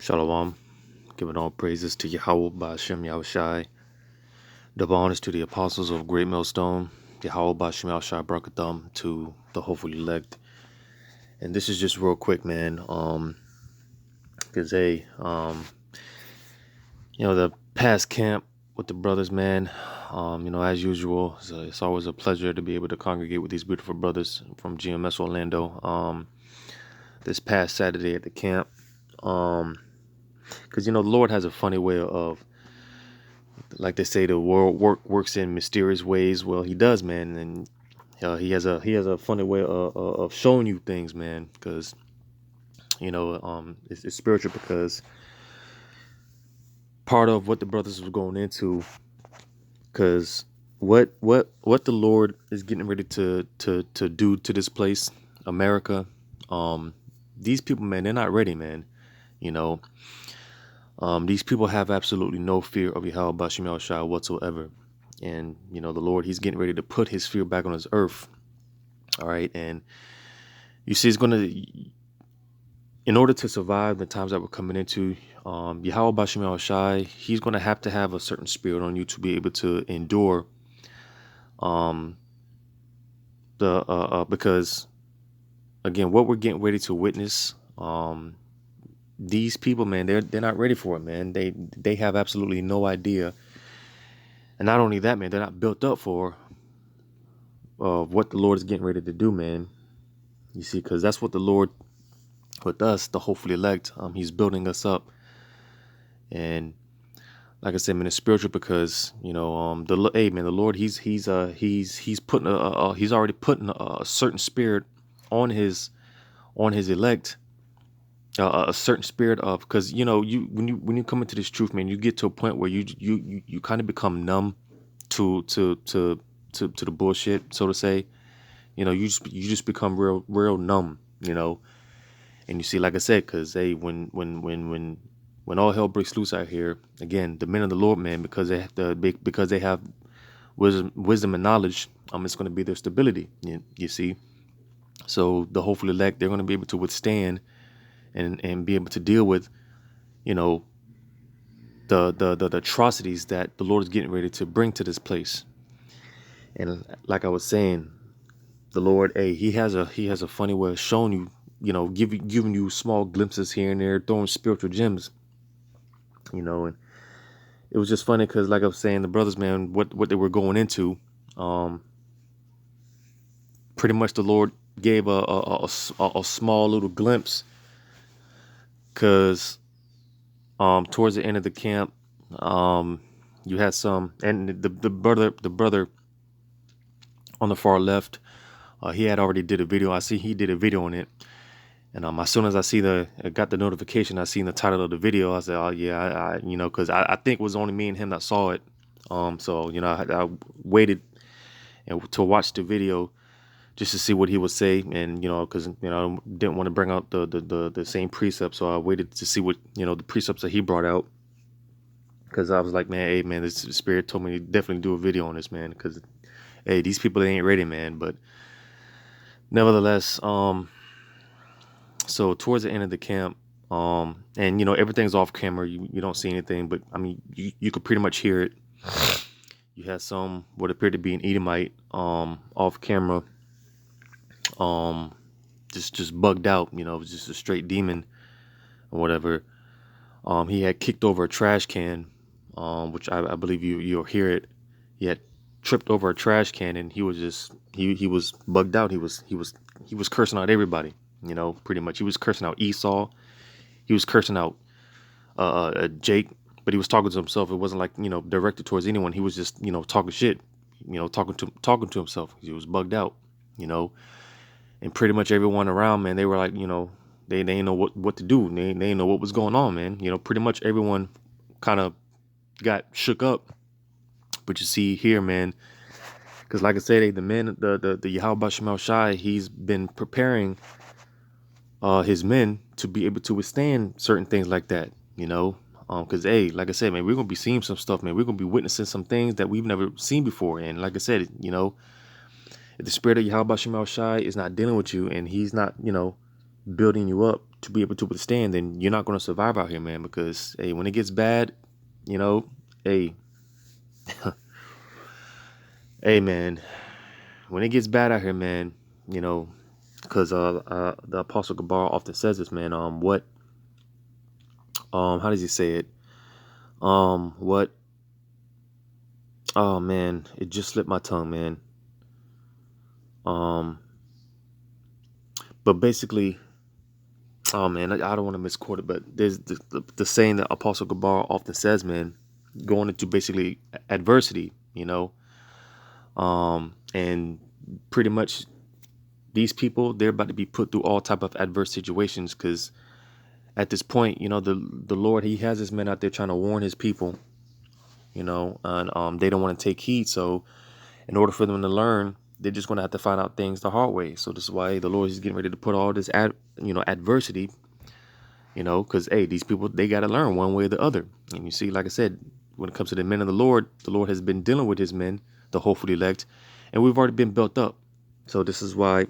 Shalom. Giving all praises to Yahweh Ba'Shem Yahushai. Double honors to the apostles of Great Millstone. Yahweh Ba'Shem Yahushai Barakatham to the hopefully elect. And this is just real quick, man. Cause the past camp with the brothers, man. As usual, it's always a pleasure to be able to congregate with these beautiful brothers from GMS Orlando. This past Saturday at the camp. Because the Lord has a funny way of, like they say, the world works in mysterious ways. Well, He does, man, and he has a funny way of showing you things, man. Because it's spiritual. Because part of what the brothers were going into, because what the Lord is getting ready to do to this place, America. These people, man, they're not ready, man. These people have absolutely no fear of Yahweh Ba'Shem Yahushua whatsoever. And, the Lord, He's getting ready to put His fear back on His earth. All right. And you see, it's going to, in order to survive the times that we're coming into, Yahweh Ba'Shem Yahushua, He's going to have a certain spirit on you to be able to endure. Because, again, what we're getting ready to witness, these people, man, they're not ready for it, man. They have absolutely no idea. And not only that, man, they're not built up for what the Lord is getting ready to do, man. You see, because that's what the Lord, with us, the hopefully elect, He's building us up. And like I said, man, it's spiritual because the Lord, he's putting he's already putting a certain spirit on his elect. A certain spirit of, because when you come into this truth, man, you get to a point where you kind of become numb to the bullshit, so to say. You just become real numb, and you see, like I said, because when all hell breaks loose out here, again, the men of the Lord, man, because they have wisdom and knowledge, it's going to be their stability. You see, so the hopeful elect, they're going to be able to withstand and be able to deal with, the atrocities that the Lord is getting ready to bring to this place. And like I was saying, the Lord, he has a funny way of showing you, giving you small glimpses here and there, throwing spiritual gems, and it was just funny because, like I was saying, the brothers, man, what they were going into, pretty much the Lord gave a small little glimpse. Because towards the end of the camp, you had some, and the brother on the far left, he had already did a video. I see he did a video on it, and as soon as I got the notification, I seen the title of the video. I said, oh yeah, because I think it was only me and him that saw it. So I waited to watch the video just to see what he would say, and because I didn't want to bring out the same precepts, so I waited to see what the precepts that he brought out, because I was like, man, hey man, this spirit told me to definitely do a video on this, man, because hey, these people, they ain't ready, man. But nevertheless, so towards the end of the camp, and everything's off camera, you don't see anything, but I mean you could pretty much hear it. You had some what appeared to be an Edomite off camera, just bugged out, it was just a straight demon or whatever. He had kicked over a trash can, which I believe you'll hear it. He had tripped over a trash can, and he was just he was bugged out. He was cursing out everybody, pretty much. He was cursing out Esau. He was cursing out Jake, but he was talking to himself. It wasn't like directed towards anyone. He was just talking shit, talking to himself. He was bugged out, and pretty much everyone around, man, they were like, they didn't know what to do. They didn't know what was going on, man. Pretty much everyone kind of got shook up. But you see here, man, because like I said, the men, the Yahweh Ba'Shem Yahushua, he's been preparing his men to be able to withstand certain things like that, because hey, like I said, man, we're gonna be seeing some stuff, man. We're gonna be witnessing some things that we've never seen before. And like I said, if the spirit of Yahweh Ba'Shem Yahushua is not dealing with you, and he's not, building you up to be able to withstand, then you're not going to survive out here, man. Because hey, when it gets bad, you know, hey, hey, man, when it gets bad out here, man, you know, because the Apostle Gabar often says this, man. How does he say it? What? Oh man, it just slipped my tongue, man. Um, but basically, oh man, I don't want to misquote it, but there's the saying that Apostle Gabar often says, man, going into basically adversity, and pretty much these people, they're about to be put through all type of adverse situations, because at this point, the Lord, he has his men out there trying to warn his people, and they don't want to take heed. So in order for them to learn, they're just going to have to find out things the hard way. So this is why the Lord is getting ready to put all this adversity, because hey, these people, they got to learn one way or the other. And you see, like I said, when it comes to the men of the Lord has been dealing with his men, the hopefully elect, and we've already been built up. So this is why,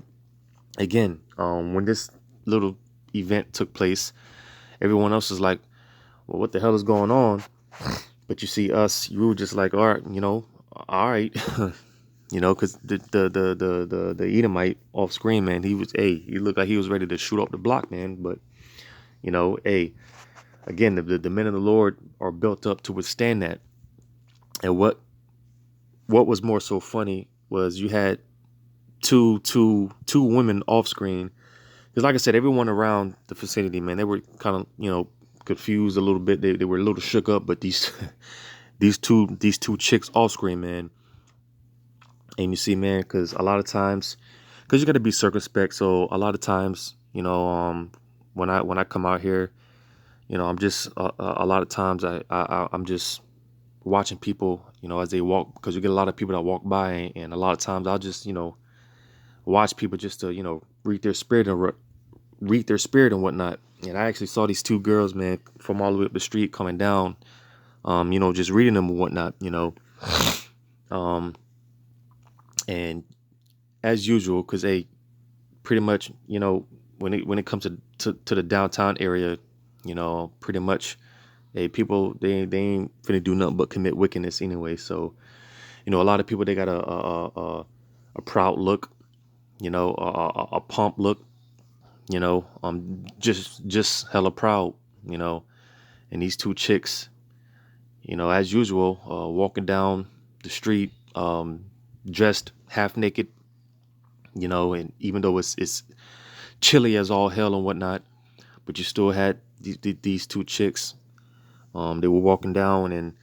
again, when this little event took place, everyone else is like, well, what the hell is going on? But you see us, you were just like, all right, because the Edomite off screen, man, he looked like he was ready to shoot up the block, man. But again, the men of the Lord are built up to withstand that. And what was more so funny was you had two women off screen, because like I said, everyone around the vicinity, man, they were kind of confused a little bit. They were a little shook up, but these these two chicks off screen, man. And you see, man, because a lot of times, because you got to be circumspect. So a lot of times, when I come out here, I'm just a lot of times I'm just watching people, as they walk, because you get a lot of people that walk by, and a lot of times I'll just watch people just to read their spirit and whatnot. And I actually saw these two girls, man, from all the way up the street coming down, just reading them and whatnot, and as usual, because they pretty much, when it comes to the downtown area, pretty much, people, they ain't finna do nothing but commit wickedness anyway. So a lot of people, they got a proud look, a pump look, just hella proud, and these two chicks, as usual, walking down the street, dressed half naked, and even though it's chilly as all hell and whatnot, but you still had these two chicks. They were walking down, and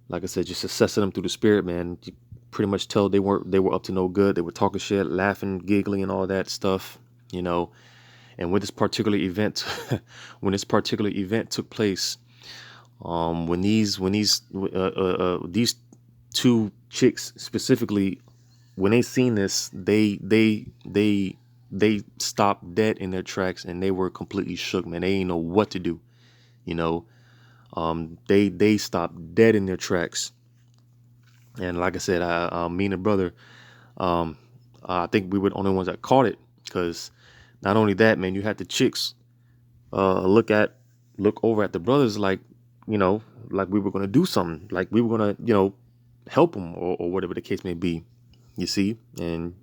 like I said, just assessing them through the spirit, man. You pretty much tell they were up to no good. They were talking shit, laughing, giggling, and all that stuff, And when this particular event, took place, when these two chicks specifically, when they seen this, they stopped dead in their tracks, and they were completely shook, man. They didn't know what to do, they stopped dead in their tracks. And like I said, me and the brother, I think we were the only ones that caught it, because not only that, man, you had the chicks look over at the brothers like, like we were gonna do something, like we were gonna, help them, or whatever the case may be. You see, and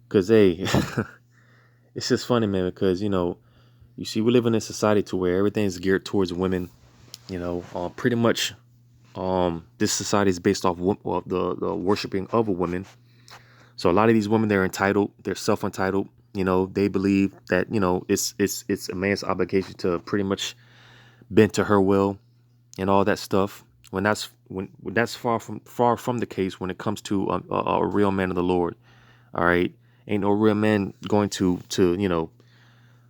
because hey, it's just funny, man, because you see, we live in a society to where everything's geared towards women. Pretty much, this society is based off the worshiping of a woman. So a lot of these women, they're entitled, they're self-entitled. They believe that it's a man's obligation to pretty much bend to her will and all that stuff. When that's far from the case when it comes to a real man of the Lord. All right, ain't no real man going to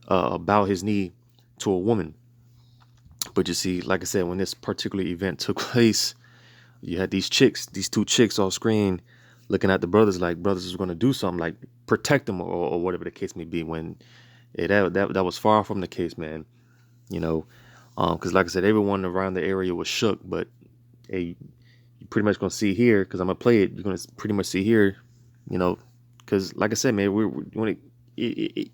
bow his knee to a woman. But you see, like I said, when this particular event took place, you had these two chicks off screen looking at the brothers like brothers was going to do something, like protect them, or whatever the case may be, when that was far from the case, man. Because like I said, everyone around the area was shook. But hey, you pretty much going to see here, because I'm going to play it, you're going to pretty much see here, because like I said, man, it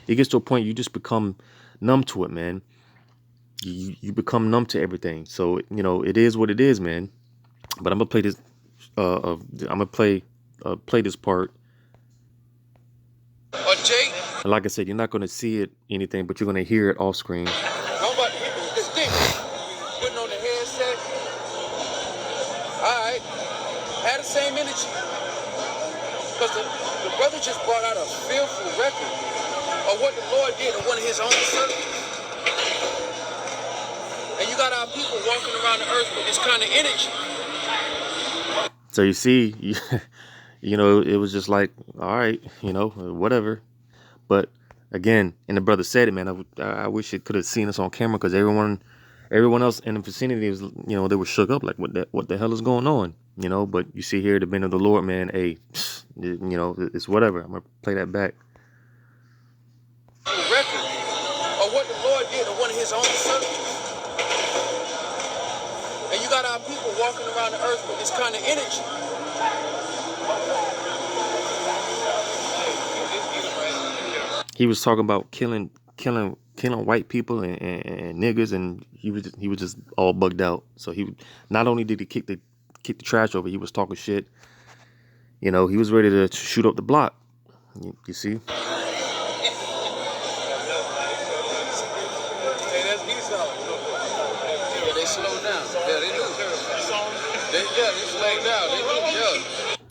gets to a point you just become numb to it, man. You become numb to everything. So it is what it is, man. But I'm gonna play this. I'm gonna play this part. And like I said, you're not gonna see it anything, but you're gonna hear it off screen. Putting on the headset. All right. Had the same energy. Because the brother just brought out a fearful record of what the Lord did to one of his own servants. And you got our people walking around the earth with this kind of energy. So you see, it was just like, all right, whatever. But again, and the brother said it, man. I wish it could have seen us on camera, because everyone else in the vicinity was, they were shook up, like what the hell is going on, But you see here the men of the Lord, man. Hey, it's whatever. I'm gonna play that back. Record of what the Lord did to one of his own servants. And you got our people walking around the earth with this kind of energy. He was talking about killing white people and niggers, and he was just all bugged out. So he not only did he kick the trash over, he was talking shit. He was ready to shoot up the block. You see.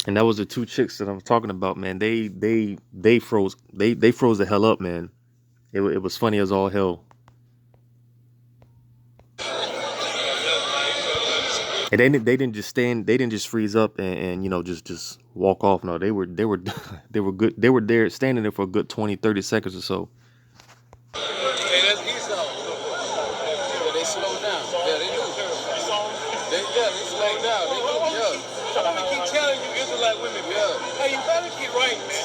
And that was the two chicks that I'm talking about, man. They froze. They froze the hell up, man. It was funny as all hell. And they didn't just stand. They didn't just freeze up and just walk off. No, they were good. They were there standing there for a good 20, 30 seconds or so. They slowed down. Yeah, they do. They slowed down. We keep telling you, Israelite women, hey, you better get right, man.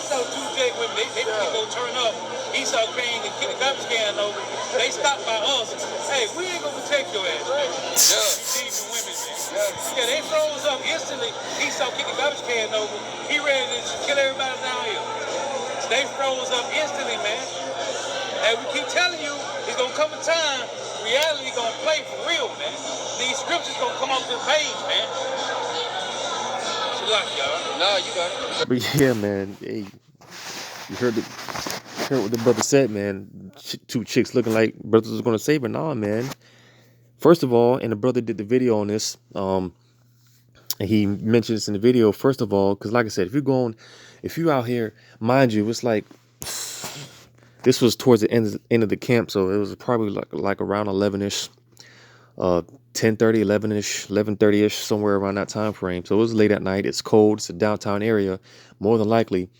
So two Jake women, they go turn up. Esau came and kicked the garbage can over. They stopped by us. Hey, we ain't gonna protect your ass, man. You women, man. They froze up instantly. Esau kicked the garbage can over. He ready to kill everybody down here. So they froze up instantly, man. And we keep telling you, it's gonna come a time, reality gonna play for real, man. These scriptures gonna come off the page, man. Y'all. No, you got it. But yeah, man. Hey, you heard what the brother said, man. Two chicks looking like brothers was gonna save her. Nah, man. First of all, and the brother did the video on this. And he mentioned this in the video. First of all, because like I said, if you out here, mind you, it's like this was towards the end of the camp, so it was probably like around 11ish, 10:30, 11ish, 11:30ish, somewhere around that time frame. So it was late at night. It's cold. It's a downtown area. More than likely,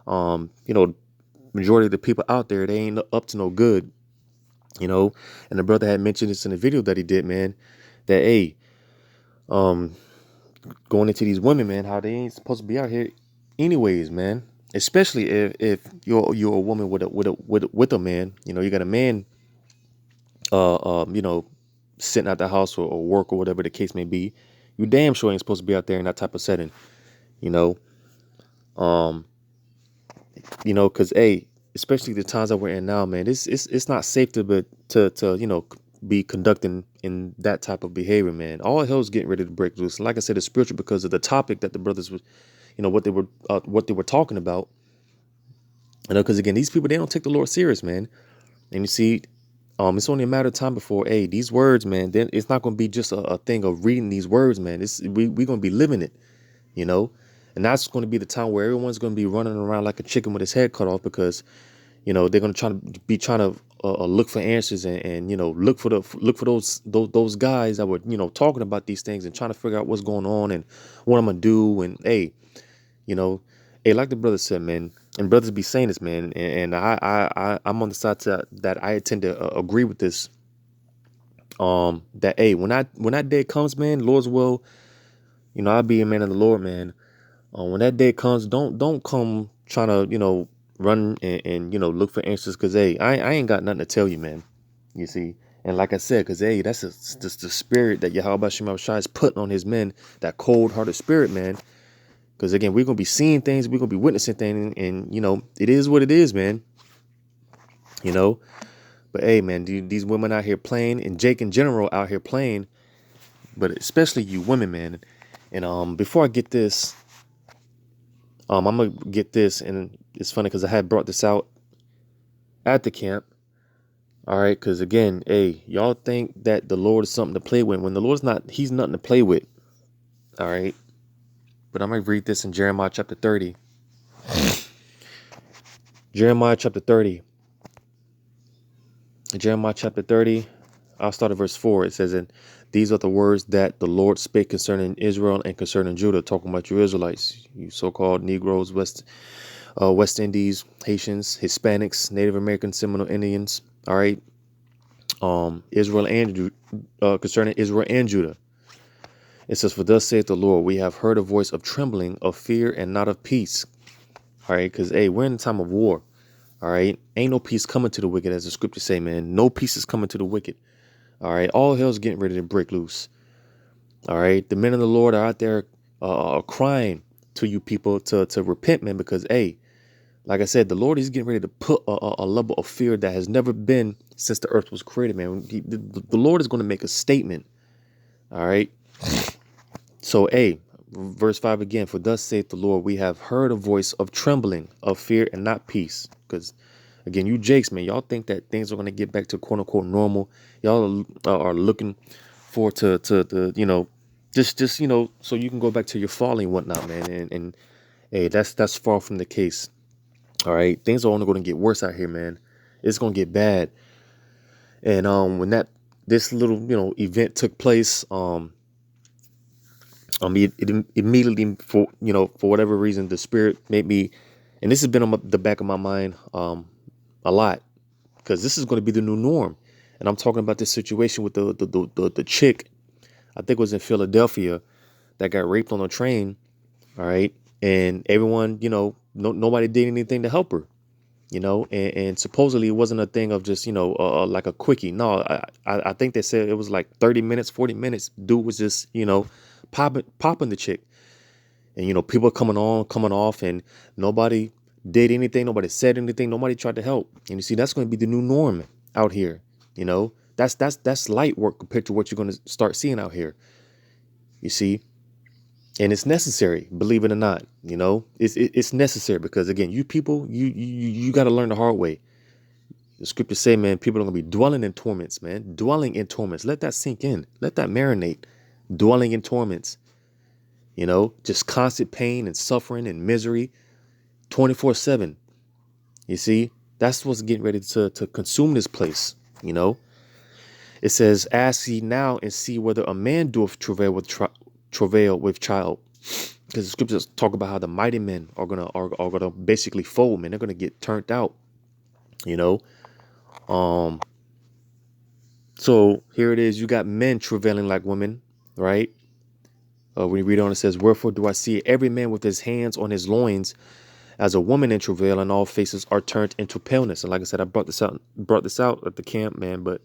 majority of the people out there, they ain't up to no good, And the brother had mentioned this in the video that he did, man. That hey, going into these women, man, how they ain't supposed to be out here, anyways, man. Especially if you're a woman with a man, you got a man, sitting at the house or work or whatever the case may be. You damn sure ain't supposed to be out there in that type of setting, because especially the times that we're in now, man, it's not safe to be conducting in that type of behavior, man. All hell's getting ready to break loose. And like I said, it's spiritual because of the topic that the brothers was, what they were talking about. Because again, these people, they don't take the Lord serious, man. And you see, it's only a matter of time before, these words, man, then it's not going to be just a thing of reading these words, man. We're going to be living it, and that's going to be the time where everyone's going to be running around like a chicken with his head cut off, because, they're going to trying to look for answers and look for those guys that were, talking about these things and trying to figure out what's going on and what I'm going to do. And like the brother said, man, and brothers be saying this, man, and I'm on the side that I tend to agree with this. That when that day comes, man, Lord's will, I'll be a man of the Lord, man. When that day comes, don't come trying to run and look for answers, because I ain't got nothing to tell you, man. You see. And like I said, because that's just the spirit that Yahweh Shema Shai is putting on his men, that cold-hearted spirit, man. Because again, we're gonna be seeing things, we're gonna be witnessing things, and you know, it is what it is, man. You know, but hey, man, these women out here playing, and Jake in general out here playing, but especially you women, man. And before I get this, I'm gonna get this, and it's funny because I had brought this out at the camp. All right, because again, hey, y'all think that the Lord is something to play with when the Lord's not. He's nothing to play with. All right, but I'm gonna read this in Jeremiah chapter 30. Jeremiah chapter 30. Jeremiah chapter 30. I'll start at verse 4. It says, "And these are the words that the Lord spake concerning Israel and concerning Judah," talking about you Israelites, you so-called Negroes, West Indies, Haitians, Hispanics, Native American, Seminole Indians. All right, Israel and concerning Israel and Judah. It says, "For thus saith the Lord, we have heard a voice of trembling, of fear, and not of peace." All right, because hey, we're in a time of war. All right, ain't no peace coming to the wicked, as the scriptures say, man. No peace is coming to the wicked. All right, all hell's getting ready to break loose. All right, the men of the Lord are out there crying to you people to repent, man, because hey, like I said, the Lord is getting ready to put a level of fear that has never been since the earth was created, man. The Lord is going to make a statement. All right. So, hey, verse 5 again, "For thus saith the Lord, we have heard a voice of trembling, of fear, and not peace." Because, again, you Jakes, man, y'all think that things are going to get back to quote unquote normal. Y'all are looking forward to the, you know, just, you know, so you can go back to your folly and whatnot, man. And hey, that's far from the case. All right. Things are only going to get worse out here, man. It's going to get bad. And when this little, you know, event took place, it immediately, for you know, for whatever reason, the spirit made me, and this has been on the back of my mind a lot, because this is going to be the new norm. And I'm talking about this situation with the chick, I think it was in Philadelphia, that got raped on a train. All right, and everyone, you know, nobody did anything to help her. You know, and supposedly it wasn't a thing of just, you know, like a quickie. No, I think they said it was like 30 minutes, 40 minutes. Dude was just, you know, popping the chick. And, you know, people coming on, coming off, and nobody did anything. Nobody said anything. Nobody tried to help. And you see, that's going to be the new norm out here. You know, that's light work compared to what you're going to start seeing out here. You see, and it's necessary, believe it or not. You know, it's necessary because, again, you people, you got to learn the hard way. The scriptures say, man, people are going to be dwelling in torments, man, dwelling in torments. Let that sink in. Let that marinate. Dwelling in torments. You know, just constant pain and suffering and misery 24/7. You see, that's what's getting ready to consume this place. You know, it says, "Ask ye now and see whether a man doeth travail with child." Because the scriptures talk about how the mighty men are gonna basically fold, man. They're gonna get turned out. You know, so here it is. You got men travailing like women, right? When you read on, it says, "Wherefore do I see every man with his hands on his loins, as a woman in travail, and all faces are turned into paleness." And like I said, I brought this out at the camp, man. But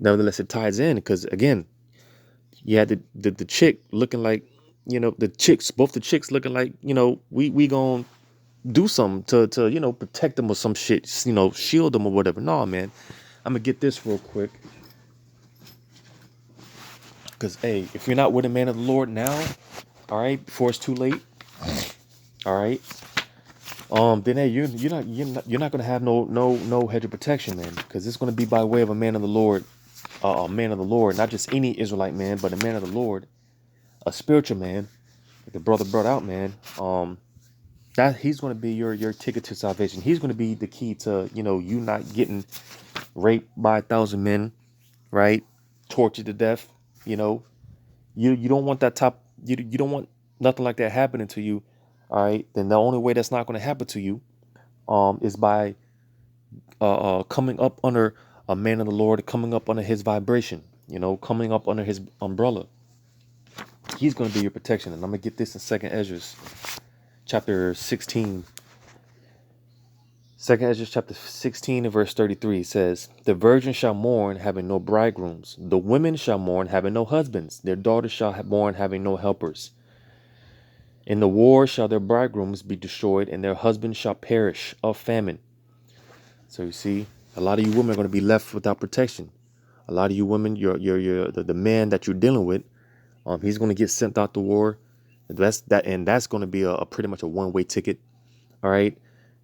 nevertheless, it ties in because, again, you had the chick looking like, you know, both the chicks looking like, you know, we gonna do something to you know, protect them or some shit, you know, shield them or whatever. No, man, I'm gonna get this real quick. Because, hey, if you're not with a man of the Lord now, all right, before it's too late, all right, then hey, you're not gonna have no hedge of protection, man, because it's gonna be by way of a man of the Lord, a man of the Lord, not just any Israelite man, but a man of the Lord, a spiritual man, like the brother brought out, man. That he's gonna be your ticket to salvation. He's gonna be the key to, you know, you not getting raped by 1,000 men, right? Tortured to death. You know, you don't want that you don't want nothing like that happening to you. All right, then the only way that's not going to happen to you is by coming up under a man of the Lord, coming up under his vibration, you know, coming up under his umbrella. He's going to be your protection. And I'm going to get this in 2nd Ezra chapter 16. 2nd Ezra chapter 16 and verse 33 says, "The virgin shall mourn, having no bridegrooms. The women shall mourn, having no husbands. Their daughters shall mourn, having no helpers." In the war shall their bridegrooms be destroyed, and their husbands shall perish of famine. So you see, a lot of you women are going to be left without protection. A lot of you women, the man that you're dealing with, he's going to get sent out to war. And that's going to be a pretty much a one-way ticket. All right,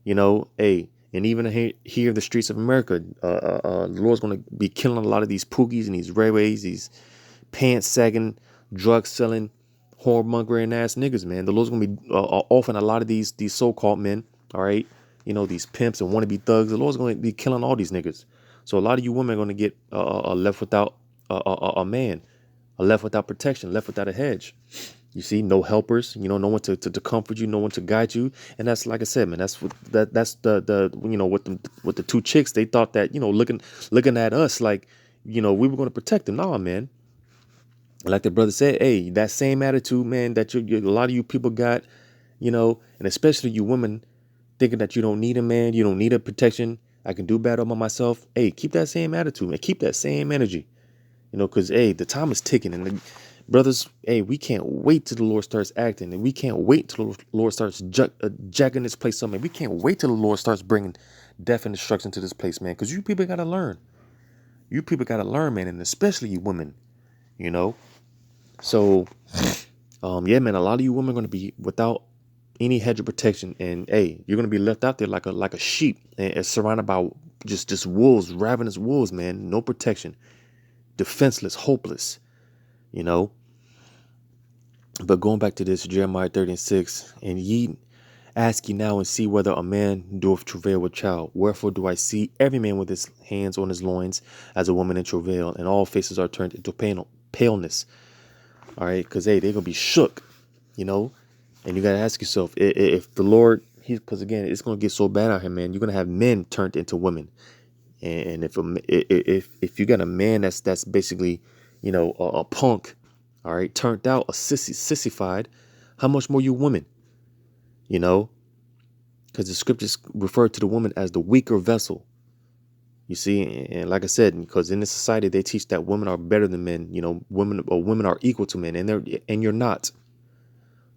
hey, and even here in the streets of America, the Lord's going to be killing a lot of these poogies and these railways, these pants sagging, drug selling, whoremongering ass niggas, man. The Lord's gonna be offing a lot of these so-called men, all right, these pimps and wannabe thugs. The Lord's gonna be killing all these niggas. So a lot of you women are gonna get left without a man, left without protection, left without a hedge. You see, no helpers, no one to comfort you, no one to guide you. And that's, like I said, man, that's what that's the with the two chicks. They thought that, looking at us like, we were going to protect them. Nah, man. Like the brother said, hey, that same attitude, man, that a lot of you people got, and especially you women thinking that you don't need a man, you don't need a protection. I can do better by myself. Hey, keep that same attitude, man. Keep that same energy, because, hey, the time is ticking. And brothers, hey, we can't wait till the Lord starts acting. And we can't wait till the Lord starts jacking this place up, man. We can't wait till the Lord starts bringing death and destruction to this place, man. Because you people got to learn. You people got to learn, man. And especially you women, you know. So, yeah, man, a lot of you women are going to be without any hedge of protection, and hey, you're going to be left out there like a sheep, and surrounded by just wolves, ravenous wolves, man. No protection, defenseless, hopeless, you know. But going back to this, Jeremiah 30:6, and ye ask ye now and see whether a man doeth travail with child. Wherefore do I see every man with his hands on his loins as a woman in travail, and all faces are turned into paleness. All right, because hey, they're gonna be shook, and you gotta ask yourself if the Lord, because again, it's gonna get so bad out here, man. You're gonna have men turned into women, and if you got a man that's basically, a punk, all right, turned out a sissified, how much more you women, because the scriptures refer to the woman as the weaker vessel. You see, and like I said, because in this society they teach that women are better than men. Women are equal to men, and you're not.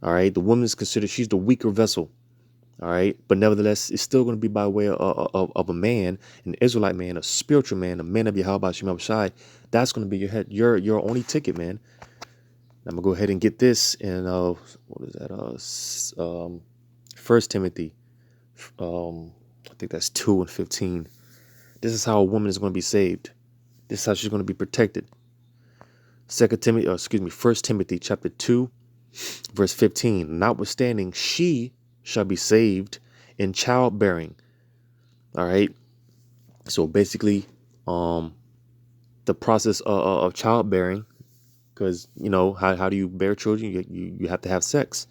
All right, the woman is considered, she's the weaker vessel. All right, but nevertheless, it's still going to be by way of a man, an Israelite man, a spiritual man, a man of Yahweh Shem Shai. That's going to be your only ticket, man. I'm gonna go ahead and get this in what is that? First Timothy, I think that's 2:15. This is how a woman is going to be saved. This is how she's going to be protected. First Timothy chapter 2, verse 15. Notwithstanding, she shall be saved in childbearing. All right. So basically, the process of childbearing, because how do you bear children? You have to have sex.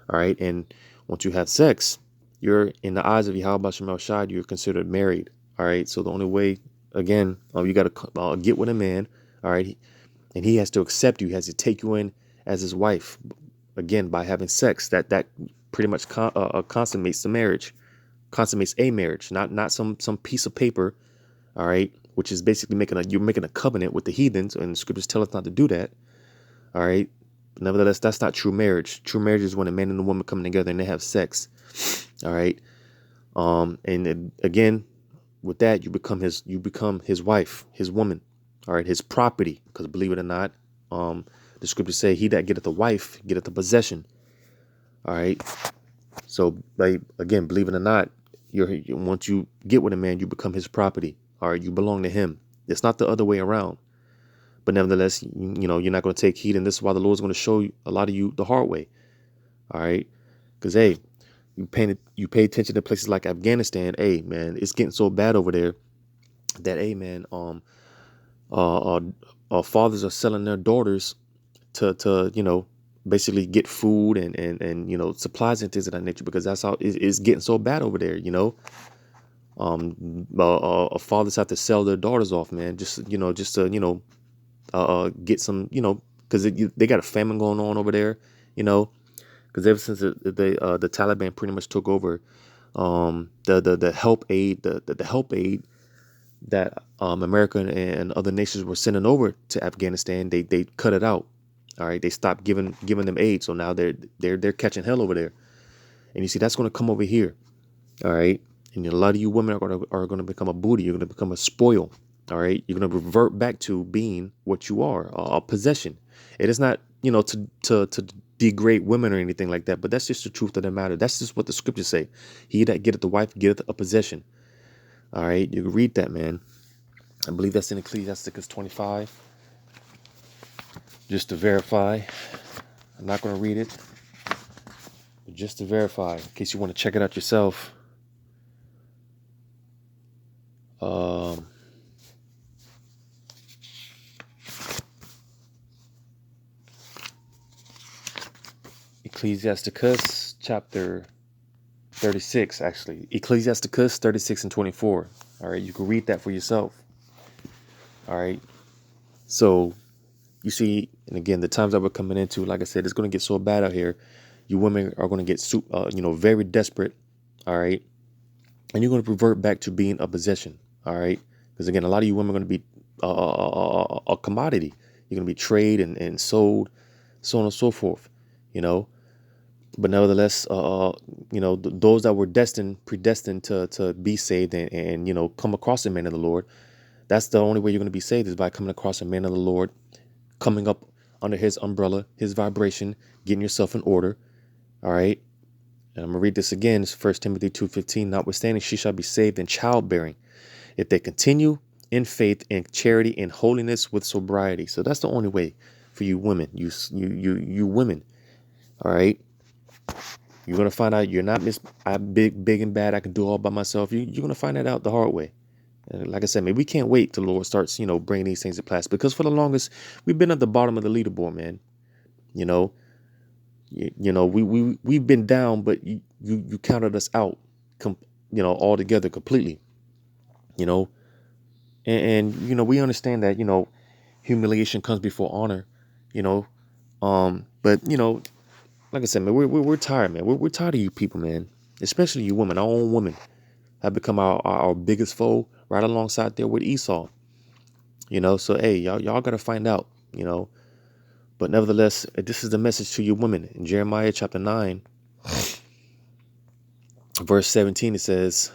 All right, and once you have sex, you're, in the eyes of Yahweh Shem Shai, you're considered married. All right, so the only way, again, you got to get with a man. All right, and he has to accept you. He has to take you in as his wife. Again, by having sex, that pretty much consummates the marriage, consummates a marriage, not some piece of paper. All right, which is basically you're making a covenant with the heathens, and the scriptures tell us not to do that. All right. Nevertheless, that's not true marriage. True marriage is when a man and a woman come together and they have sex. All right. And again, with that, you become his wife, his woman. All right, his property. Because believe it or not, the scriptures say, "He that getteth a wife getteth a possession." All right. So, again, believe it or not, once you get with a man, you become his property. All right, you belong to him. It's not the other way around. But nevertheless, you're not going to take heed, and this is why the Lord's going to show you a lot of you the hard way. All right, because hey, you pay attention to places like Afghanistan. Hey, man, it's getting so bad over there that hey, man, fathers are selling their daughters to basically get food and supplies and things of that nature, because that's how it's getting so bad over there. Fathers have to sell their daughters off, man, just to get some, because they got a famine going on over there, because ever since the Taliban pretty much took over, the help aid, the help aid that America and other nations were sending over to Afghanistan, they cut it out. All right, they stopped giving them aid, so now they're catching hell over there. And you see, that's going to come over here. All right, and a lot of you women are gonna become a booty. You're gonna become a spoil. All right, you're gonna revert back to being what you are, a possession. It is not, to degrade women or anything like that, but that's just the truth of the matter. That's just what the scriptures say. He that getteth the wife getteth a possession. All right, you can read that, man. I believe that's in Ecclesiasticus 25. Just to verify, I'm not gonna read it, but just to verify, in case you want to check it out yourself. Um, Ecclesiasticus chapter 36, actually. Ecclesiasticus 36 and 24. All right, you can read that for yourself. All right. So you see, and again, the times that we're coming into, like I said, it's going to get so bad out here. You women are going to get, very desperate. All right. And you're going to revert back to being a possession. All right. Because again, a lot of you women are going to be a commodity. You're going to be traded and sold, so on and so forth, you know. But nevertheless, those that were predestined to be saved and come across a man of the Lord, that's the only way you're going to be saved, is by coming across a man of the Lord, coming up under his umbrella, his vibration, getting yourself in order. All right. And I'm going to read this again. It's 1 Timothy 2:15. Notwithstanding, she shall be saved in childbearing, if they continue in faith and charity and holiness with sobriety. So that's the only way for you women, you women. All right. You're going to find out you're not big and bad. I can do all by myself. You're going to find that out the hard way. And like I said, man, we can't wait till the Lord starts, bringing these things to pass, because for the longest we've been at the bottom of the leaderboard, man. We've been down, but you counted us out, altogether completely, and we understand that, humiliation comes before honor, but like I said, man, we're tired, man. We're tired of you people, man. Especially you women. Our own women have become our biggest foe, right alongside there with Esau. So hey, y'all gotta find out, But nevertheless, this is the message to you women. In Jeremiah chapter 9, verse 17, it says,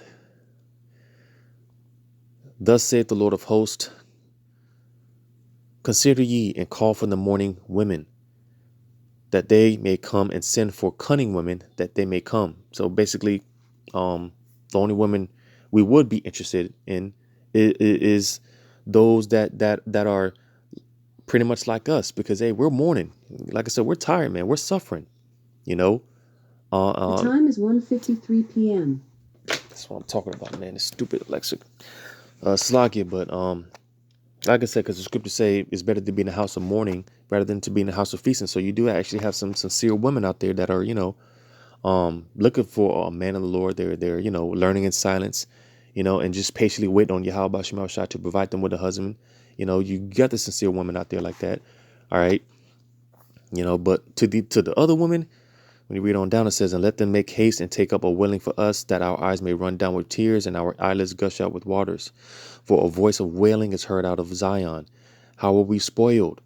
"Thus saith the Lord of hosts, consider ye and call for the mourning women, that they may come, and send for cunning women, that they may come." So basically, the only women we would be interested in is those that are pretty much like us, because hey, we're mourning. Like I said, we're tired, man. We're suffering. The time is 1:53 p.m. That's what I'm talking about, man. It's stupid Alexa, Slovakia. But like I said, because the scriptures say it's better to be in the house of mourning rather than to be in the house of feasting. So you do actually have some sincere women out there that are, looking for a man of the Lord. They're learning in silence, and just patiently waiting on Yahweh Shema Shah to provide them with a husband. You got the sincere woman out there like that. All right. But to the other women, when you read on down, it says, "And let them make haste and take up a wailing for us, that our eyes may run down with tears and our eyelids gush out with waters. For a voice of wailing is heard out of Zion. How are we spoiled?"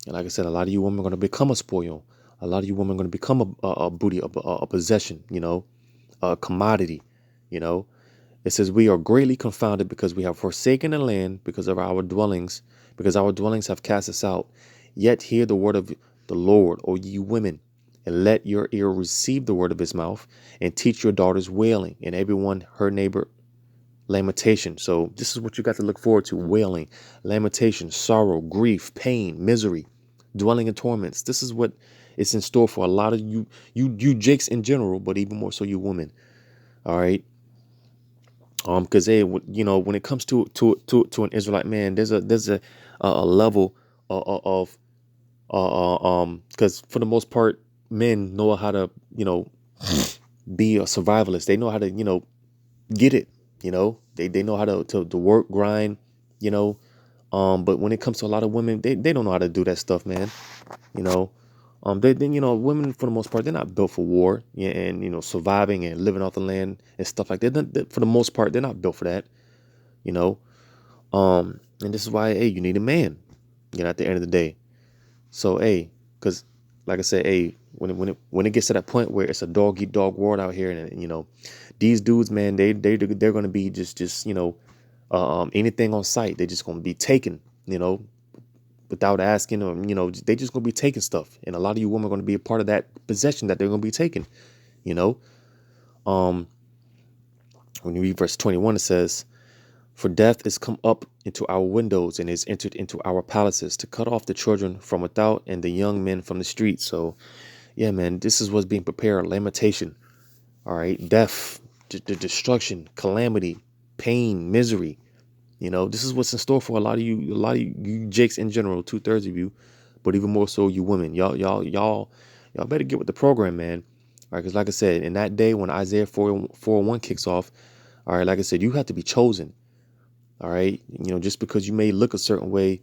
And like I said, a lot of you women are going to become a spoil. A lot of you women are going to become a booty, a possession, a commodity. It says, "We are greatly confounded, because we have forsaken the land, because our dwellings have cast us out. Yet hear the word of the Lord, O ye women, and let your ear receive the word of his mouth, and teach your daughters wailing, and everyone her neighbor lamentation." So this is what you got to look forward to: wailing, lamentation, sorrow, grief, pain, misery, dwelling in torments. This is what is in store for a lot of you jakes in general, but even more so you women. All right. Because hey, when it comes to an Israelite man, there's a level of because for the most part, men know how to be a survivalist. They know how to get it. They know how to work, grind. But when it comes to a lot of women, they don't know how to do that stuff, man. Women for the most part, they're not built for war, yeah, and surviving and living off the land and stuff like that. For the most part, they're not built for that. And this is why, hey, you need a man. At the end of the day. So hey, because like I said, hey, when it gets to that point where it's a dog eat dog world out here, and you know, these dudes, man, they're gonna be just anything on sight, they're just gonna be taken, you know, without asking, or you know, they just gonna be taking stuff, and a lot of you women are gonna be a part of that possession that they're gonna be taking, you know. Um, when you read verse 21, it says, "For death is come up into our windows and is entered into our palaces to cut off the children from without and the young men from the streets." So yeah, man, this is what's being prepared. Lamentation. All right. Death, the destruction, calamity, pain, misery. You know, this is what's in store for a lot of you jakes in general, 2/3 of you, but even more so you women. Y'all better get with the program, man. All right, because like I said, in that day when Isaiah 4:1 kicks off, all right, like I said, you have to be chosen. All right. You know, just because you may look a certain way,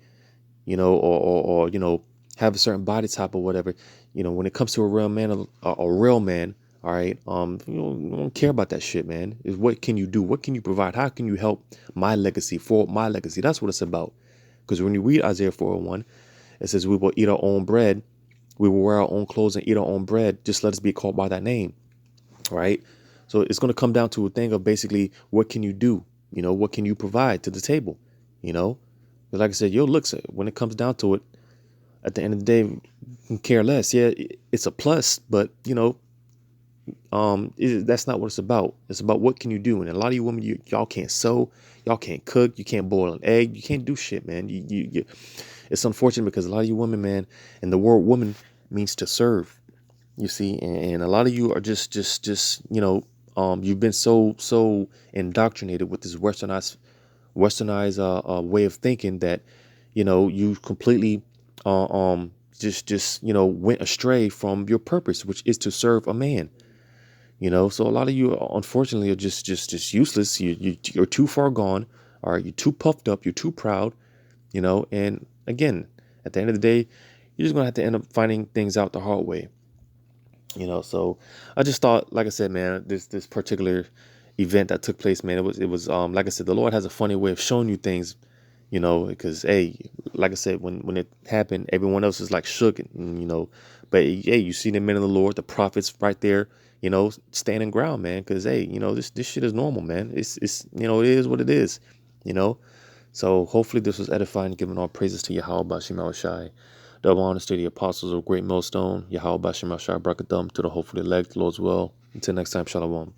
you know, or you know, have a certain body type or whatever, you know, when it comes to a real man, a real man, all right, you don't care about that shit, man. Is what can you do? What can you provide? How can you help my legacy, for my legacy? That's what it's about. Because when you read Isaiah 4:1, it says, "We will eat our own bread, we will wear our own clothes and eat our own bread. Just let us be called by that name." Right. So it's going to come down to a thing of basically, what can you do? You know, what can you provide to the table? You know, but like I said, your looks, when it comes down to it, at the end of the day, you can care less. Yeah, it's a plus, but you know, that's not what it's about. It's about what can you do. And a lot of you women, y'all can't sew, y'all can't cook, you can't boil an egg, you can't do shit, man. It's unfortunate because a lot of you women, man, and the word woman means to serve. You see, and a lot of you are just you've been so indoctrinated with this westernized way of thinking that you know you completely just went astray from your purpose, which is to serve a man. You know, so a lot of you unfortunately are just useless. You're too far gone, or you're too puffed up, you're too proud, you know. And again, at the end of the day, you're just gonna have to end up finding things out the hard way. You know, so I just thought, like I said, man, this particular event that took place, man, it was like I said, the Lord has a funny way of showing you things, you know, because hey, like I said, when it happened, everyone else is like shook, and you know, but hey, you see the men of the Lord, the prophets right there, you know, standing ground, man, because hey, you know, this shit is normal, man. It's you know, it is what it is, you know. So hopefully this was edifying, giving all praises to Yahweh Bashim Shai. Double honors to the apostles of Great Millstone, Yahweh Bashim Shai Brakathum, to the hopefully elect, Lord's will. Until next time, Shalom.